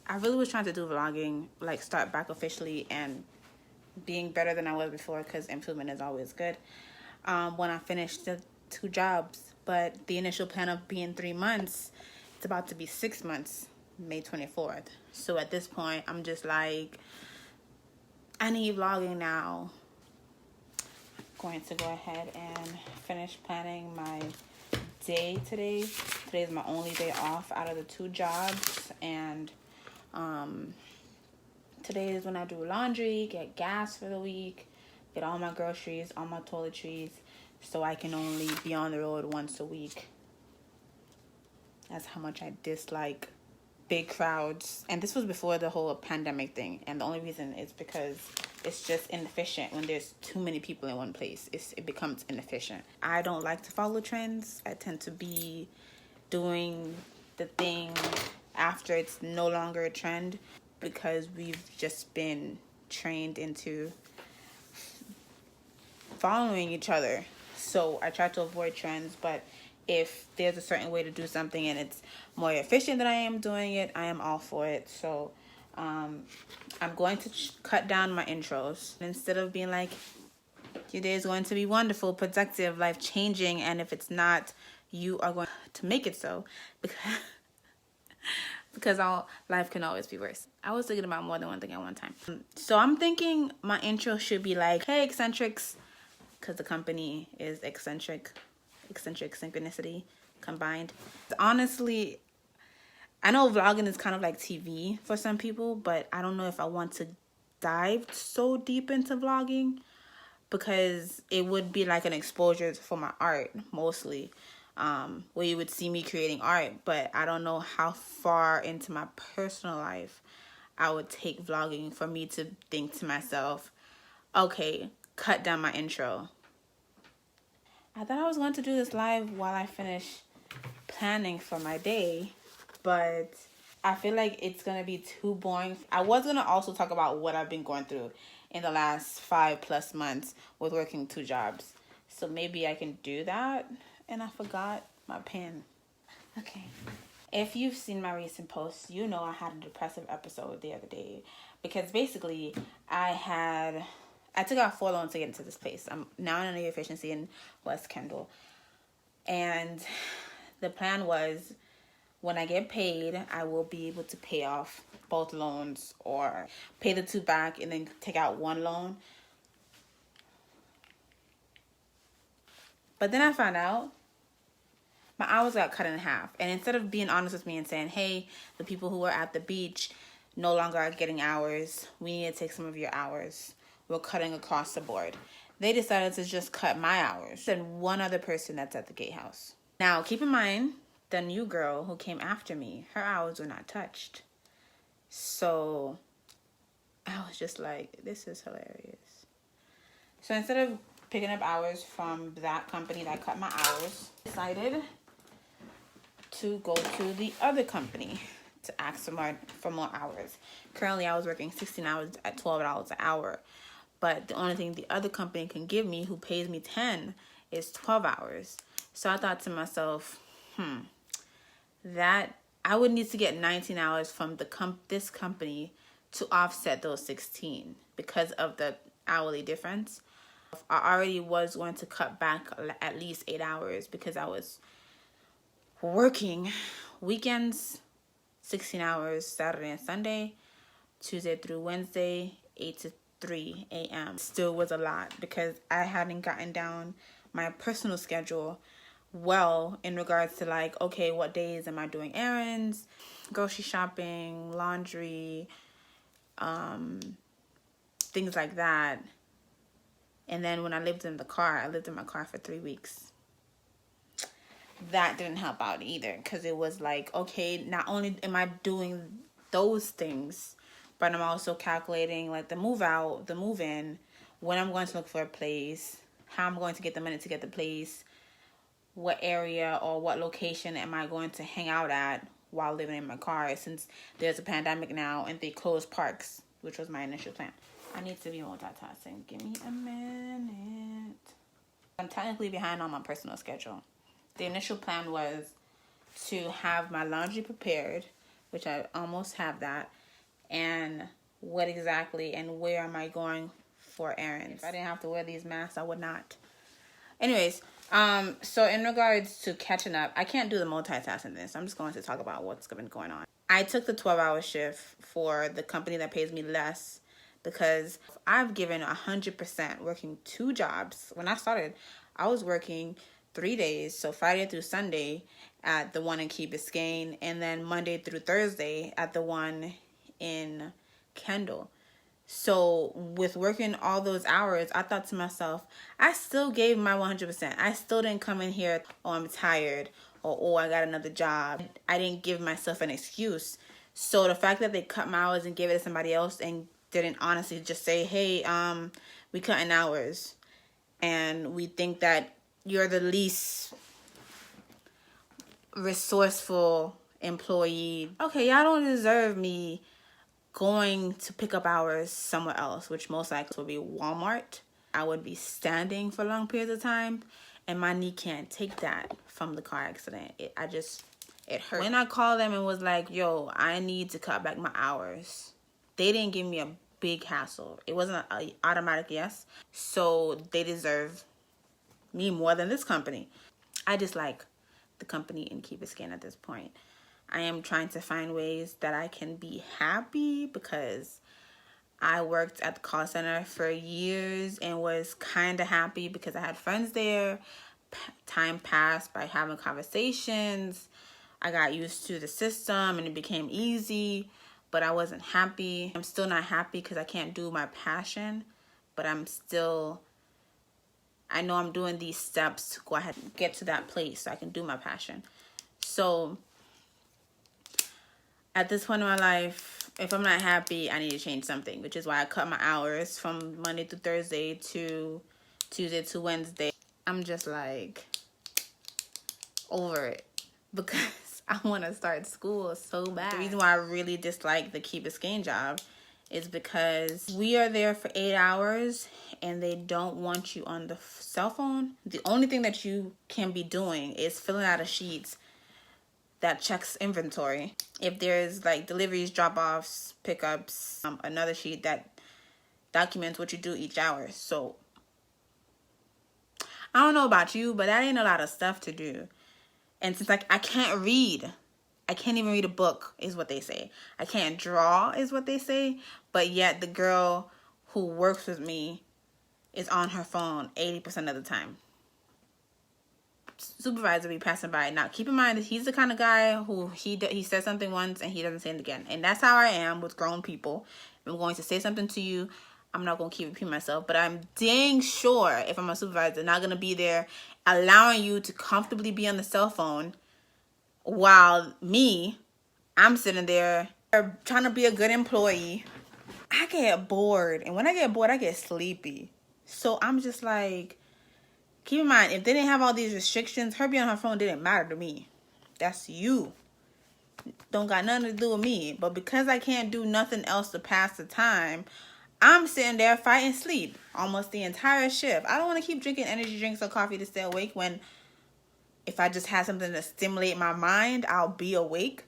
I really was trying to do vlogging, like start back officially and being better than I was before, because improvement is always good. When I finished the 2 jobs, but the initial plan of being 3 months, it's about to be 6 months, May 24th. So at this point, I'm just like, I need vlogging now. I'm going to go ahead and finish planning my day today. Today is my only day off out of the 2 jobs, and today is when I do laundry, get gas for the week, get all my groceries, all my toiletries, so I can only be on the road once a week. That's how much I dislike big crowds. And this was before the whole pandemic thing. And the only reason is because it's just inefficient when there's too many people in one place. It becomes inefficient. I don't like to follow trends. I tend to be doing the thing after it's no longer a trend, because we've just been trained into following each other. So I try to avoid trends, but if there's a certain way to do something and it's more efficient than I am doing it, I am all for it. So I'm going to cut down my intros. Instead of being like, your day is going to be wonderful, productive, life-changing, and if it's not, you are going to make it so, because all life can always be worse. I was thinking about more than one thing at one time. So I'm thinking my intro should be like, hey, eccentrics, because the company is eccentric synchronicity combined. Honestly, I know vlogging is kind of like TV for some people, but I don't know if I want to dive so deep into vlogging, because it would be like an exposure for my art mostly, where you would see me creating art, but I don't know how far into my personal life I would take vlogging for me to think to myself, okay, cut down my intro. I thought I was going to do this live while I finish planning for my day, but I feel like it's going to be too boring. I was going to also talk about what I've been going through in the last 5+ months with working 2 jobs. So maybe I can do that. And I forgot my pen. Okay. If you've seen my recent posts, you know I had a depressive episode the other day, because basically I took out 4 loans to get into this place. I'm now in energy efficiency in West Kendall. And the plan was, when I get paid, I will be able to pay off both loans, or pay the 2 back and then take out 1 loan. But then I found out my hours got cut in half. And instead of being honest with me and saying, hey, the people who were at the beach no longer are getting hours, we need to take some of your hours, we're cutting across the board, they decided to just cut my hours and 1 other person that's at the gatehouse. Now, keep in mind, the new girl who came after me, her hours were not touched. So I was just like, this is hilarious. So instead of picking up hours from that company that cut my hours, I decided to go to the other company to ask for more hours. Currently, I was working 16 hours at $12 an hour. But the only thing the other company can give me, who pays me 10, is 12 hours. So I thought to myself, that I would need to get 19 hours from this company to offset those 16 because of the hourly difference. I already was going to cut back at least 8 hours, because I was working weekends, 16 hours, Saturday and Sunday, Tuesday through Wednesday, 8 to 3 a.m. Still was a lot, because I hadn't gotten down my personal schedule well in regards to like, okay, what days am I doing errands, grocery shopping, laundry, things like that. And then when I lived in my car for 3 weeks. That didn't help out either, because it was like, okay, not only am I doing those things, but I'm also calculating like the move out, the move in, when I'm going to look for a place, how I'm going to get the money to get the place, what area or what location am I going to hang out at while living in my car, since there's a pandemic now and they close parks, which was my initial plan. I need to be multitasking. Give me a minute. I'm technically behind on my personal schedule. The initial plan was to have my laundry prepared which I almost have that, and what exactly and where am I going for errands. If I didn't have to wear these masks, I would not. Anyways, so in regards to catching up, I can't do the multitasking this. I'm just going to talk about what's been going on. I took the 12-hour shift for the company that pays me less because I've given 100% working 2 jobs. When I started, I was working 3 days, so Friday through Sunday at the one in Key Biscayne, and then Monday through Thursday at the one in Kendall. So with working all those hours, I thought to myself, I still gave my 100%. I still didn't come in here, oh, I'm tired, or oh, I got another job. I didn't give myself an excuse. So the fact that they cut my hours and gave it to somebody else and didn't honestly just say, hey, we cutting hours, and we think that you're the least resourceful employee. Okay, y'all don't deserve me going to pick up hours somewhere else, which most likely would be Walmart. I would be standing for long periods of time, and my knee can't take that from the car accident. It hurt. When I called them and was like, yo, I need to cut back my hours, they didn't give me a big hassle. It wasn't an automatic yes. So they deserve me more than this company. I dislike the company in Key Biscayne at this point. I am trying to find ways that I can be happy because I worked at the call center for years and was kind of happy because I had friends there. Time passed by having conversations. I got used to the system and it became easy, but I wasn't happy. I'm still not happy because I can't do my passion, but I know I'm doing these steps to go ahead and get to that place so I can do my passion. So at this point in my life, if I'm not happy, I need to change something, which is why I cut my hours from Monday through Thursday to Tuesday to Wednesday. I'm just like over it because I want to start school so bad. The reason why I really dislike the Key Biscayne job is because we are there for 8 hours and they don't want you on the cell phone. The only thing that you can be doing is filling out a sheet that checks inventory. If there's like deliveries, drop-offs, pickups, another sheet that documents what you do each hour. So I don't know about you, but that ain't a lot of stuff to do. And since like I can't read, I can't even read a book is what they say. I can't draw is what they say. But yet the girl who works with me is on her phone 80% of the time. Supervisor be passing by. Now keep in mind that he's the kind of guy who he says something once and he doesn't say it again. And that's how I am with grown people. If I'm going to say something to you, I'm not going to keep repeating myself. But I'm dang sure if I'm a supervisor, not going to be there allowing you to comfortably be on the cell phone while I'm sitting there trying to be a good employee. I get bored. And when I get bored, I get sleepy. So I'm just like, keep in mind, if they didn't have all these restrictions, her being on her phone didn't matter to me. That's you. Don't got nothing to do with me. But because I can't do nothing else to pass the time, I'm sitting there fighting sleep almost the entire shift. I don't want to keep drinking energy drinks or coffee to stay awake when if I just had something to stimulate my mind, I'll be awake.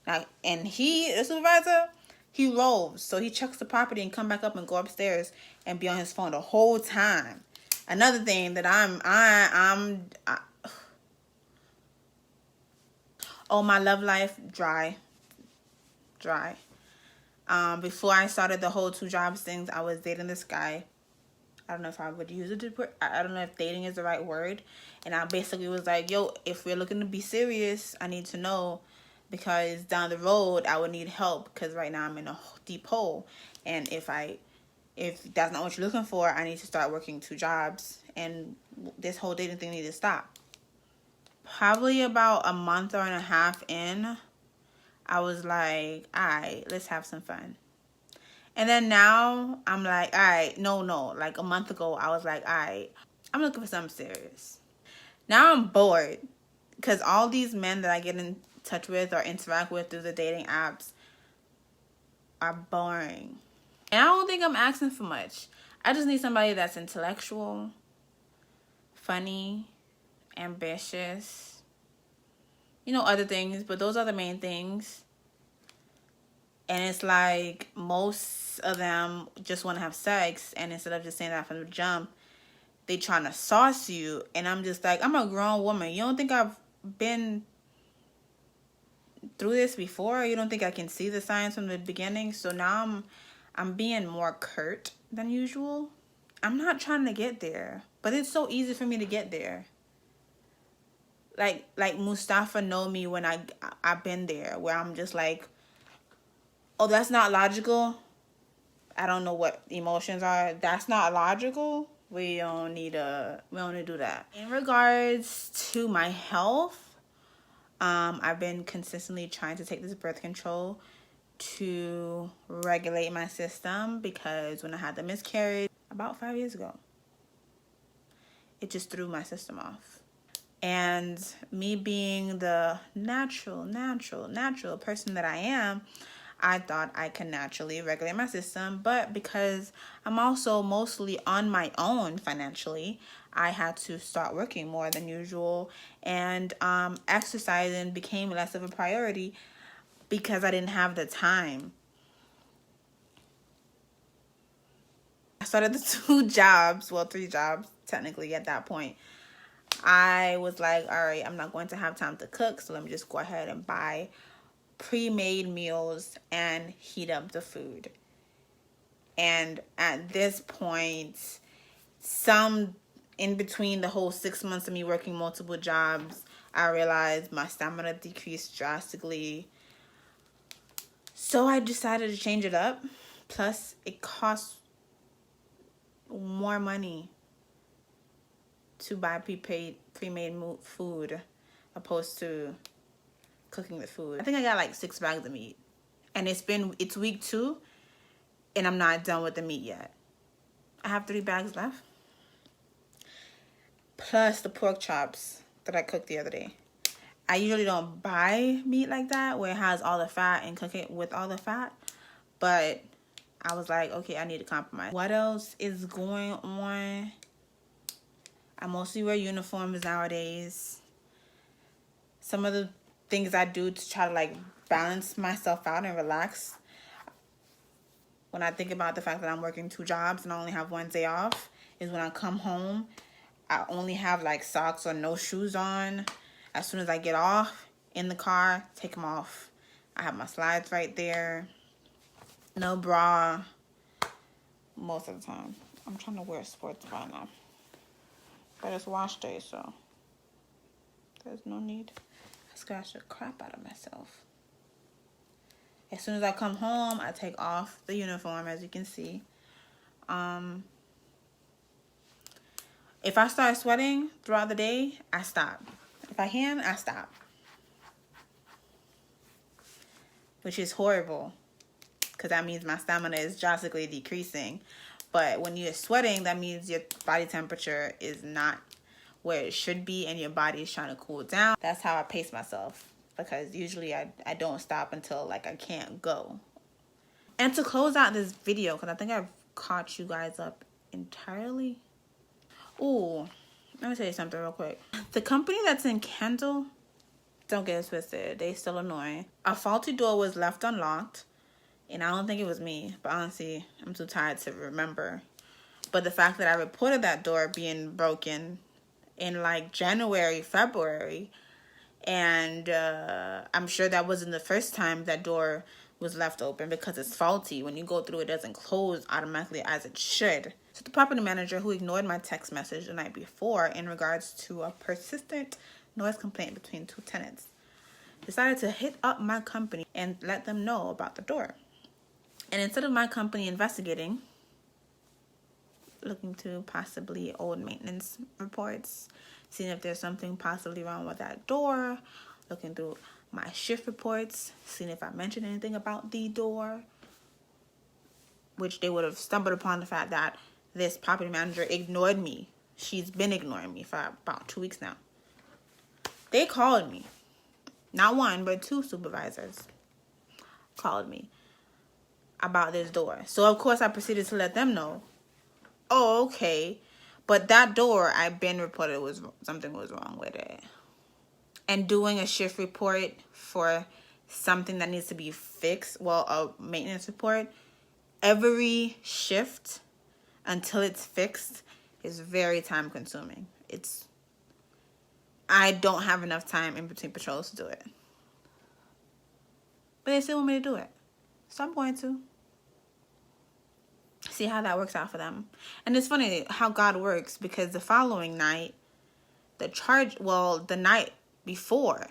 Now, and the supervisor, he rolls. So he checks the property and come back up and go upstairs and be on his phone the whole time. Another thing that oh, my love life, dry. Before I started the whole 2 jobs things, I was dating this guy. I don't know if I would use it. I don't know if dating is the right word. And I basically was like, yo, if we're looking to be serious, I need to know because down the road, I would need help because right now I'm in a deep hole. And if that's not what you're looking for, I need to start working 2 jobs. And this whole dating thing needs to stop. Probably about a month or and a half in, I was like, all right, let's have some fun. And then now I'm like, all right, no. Like a month ago, I was like, all right, I'm looking for something serious. Now I'm bored because all these men that I get in touch with or interact with through the dating apps are boring. And I don't think I'm asking for much. I just need somebody that's intellectual, funny, ambitious, other things, but those are the main things. And it's like most of them just want to have sex, and instead of just saying that from the jump, they trying to sauce you. And I'm just like, I'm a grown woman. You don't think I've been through this before? You don't think I can see the signs from the beginning? So now I'm being more curt than usual. I'm not trying to get there, but it's so easy for me to get there. Like Mustafa know me when I've been there, where I'm just like, oh, that's not logical. I don't know what emotions are. That's not logical. We don't need to do that. In regards to my health, I've been consistently trying to take this birth control to regulate my system, because when I had the miscarriage about 5 years ago, it just threw my system off. And me being the natural person that I am, I thought I could naturally regulate my system. But because I'm also mostly on my own financially, I had to start working more than usual, and exercising became less of a priority because I didn't have the time. I started the 3 jobs technically at that point. I was like, all right, I'm not going to have time to cook, so let me just go ahead and buy pre-made meals and heat up the food. And at this point, some in between the whole 6 months of me working multiple jobs, I realized my stamina decreased drastically. So I decided to change it up. Plus, it costs more money to buy pre-made food opposed to cooking the food. I think I got like 6 bags of meat, and it's week 2, and I'm not done with the meat yet. I have 3 bags left, plus the pork chops that I cooked the other day. I usually don't buy meat like that where it has all the fat and cook it with all the fat, but I was like, okay, I need to compromise. What else is going on? I mostly wear uniforms nowadays. Some of the things I do to try to like balance myself out and relax, when I think about the fact that I'm working 2 jobs and I only have 1 day off, is when I come home, I only have like socks or no shoes on. As soon as I get off in the car, take them off. I have my slides right there. No bra most of the time. I'm trying to wear a sports bra now, but it's wash day, so there's no need. I scratched the crap out of myself. As soon as I come home, I take off the uniform, as you can see. If I start sweating throughout the day, I stop. If I can, I stop. Which is horrible, because that means my stamina is drastically decreasing. But when you're sweating, that means your body temperature is not where it should be, and your body is trying to cool down. That's how I pace myself, because usually I don't stop until like I can't go. And to close out this video, because I think I've caught you guys up entirely. Ooh, let me tell you something real quick. The company that's in Kendall, don't get it twisted, they still annoying. A faulty door was left unlocked, and I don't think it was me, but honestly, I'm too tired to remember. But the fact that I reported that door being broken in like January, February, and I'm sure that wasn't the first time that door was left open, because it's faulty. When you go through, it doesn't close automatically as it should. So the property manager, who ignored my text message the night before in regards to a persistent noise complaint between 2 tenants, decided to hit up my company and let them know about the door. And instead of my company investigating, looking to possibly old maintenance reports, seeing if there's something possibly wrong with that door, looking through my shift reports, seeing if I mentioned anything about the door, which they would have stumbled upon the fact that this property manager ignored me. She's been ignoring me for about 2 weeks now. They called me. Not 1, but 2 supervisors called me about this door. So, of course, I proceeded to let them know. Oh, okay. But that door, I've been reported something was wrong with it. And doing a shift report for something that needs to be fixed, well, a maintenance report, every shift until it's fixed is very time consuming. I don't have enough time in between patrols to do it. But they still want me to do it. So I'm going to see how that works out for them. And it's funny how God works, because the following night, the night before,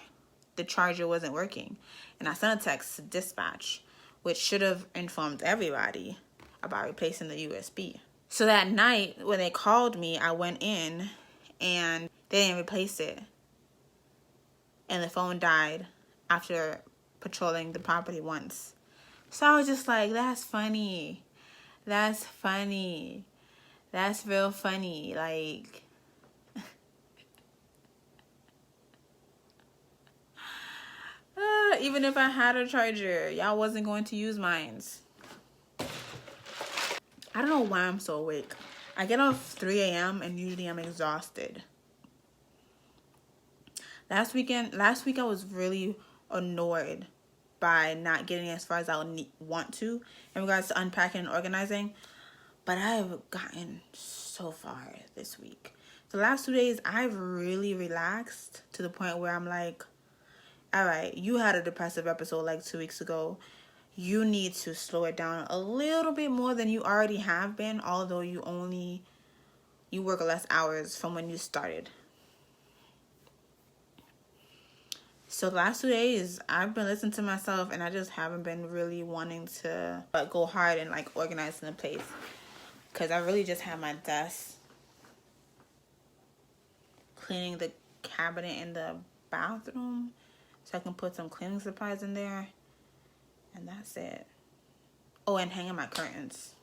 the charger wasn't working. And I sent a text to dispatch, which should have informed everybody about replacing the USB. So that night when they called me, I went in and they didn't replace it. And the phone died after patrolling the property once. So I was just like, that's funny. That's funny. That's real funny. Like, even if I had a charger, y'all wasn't going to use mine. I don't know why I'm so awake. I get off 3 a.m. and usually I'm exhausted. Last week I was really annoyed by not getting as far as I would want to in regards to unpacking and organizing. But I've gotten so far this week. The last 2 days, I've really relaxed to the point where I'm like, all right, you had a depressive episode like 2 weeks ago. You need to slow it down a little bit more than you already have been, although you work less hours from when you started. So the last 2 days, I've been listening to myself, and I just haven't been really wanting to go hard and like organize in a place. Because I really just have my desk, cleaning the cabinet in the bathroom so I can put some cleaning supplies in there. And that's it. Oh, and hanging my curtains.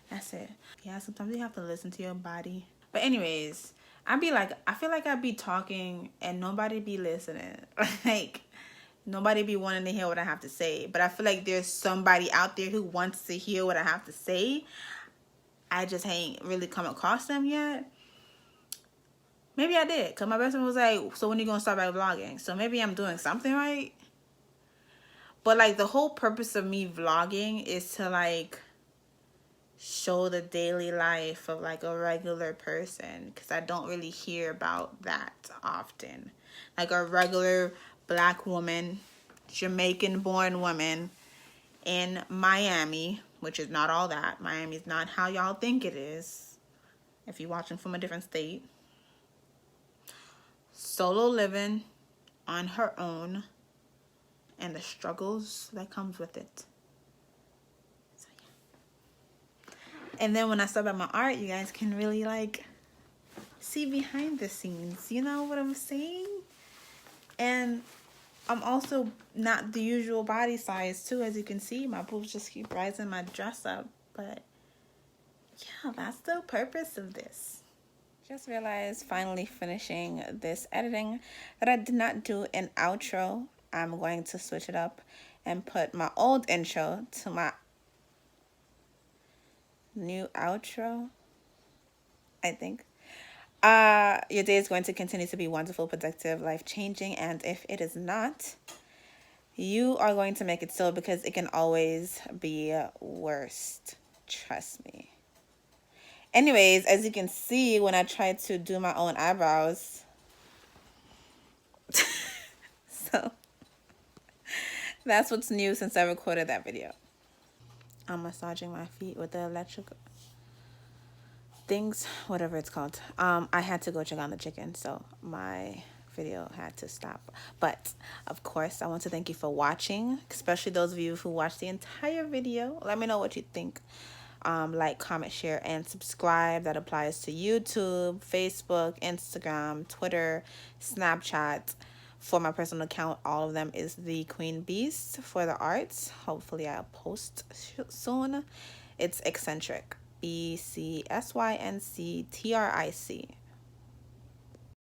That's it. Yeah, sometimes you have to listen to your body. But anyways, I feel like I'd be talking and nobody be listening. Like, nobody be wanting to hear what I have to say. But I feel like there's somebody out there who wants to hear what I have to say. I just ain't really come across them yet. Maybe I did, because my best friend was like, so when are you going to start by vlogging? So maybe I'm doing something right. But like, the whole purpose of me vlogging is to like show the daily life of like a regular person, because I don't really hear about that often. Like a regular Black woman, Jamaican born woman in Miami, which is not all that. Miami's not how y'all think it is if you're watching from a different state. Solo living on her own and the struggles that comes with it. So yeah. And then when I start by my art, you guys can really like see behind the scenes. You know what I'm saying? And I'm also not the usual body size too. As you can see, my boobs just keep rising my dress up. But yeah, that's the purpose of this. Just realized, finally finishing this editing, that I did not do an outro. I'm going to switch it up and put my old intro to my new outro, I think. Your day is going to continue to be wonderful, productive, life-changing, and if it is not, you are going to make it so, because it can always be worse. Trust me. Anyways, as you can see, when I tried to do my own eyebrows, so that's what's new since I recorded that video. I'm massaging my feet with the electric things, whatever it's called. I had to go check on the chicken, so my video had to stop. But of course, I want to thank you for watching, especially those of you who watched the entire video. Let me know what you think. Like, comment, share, and subscribe. That applies to YouTube, Facebook, Instagram, Twitter, Snapchat. For my personal account, all of them is The Queen Beast. For the arts, hopefully I'll post soon. It's Eccentric, ECSYNCTRIC.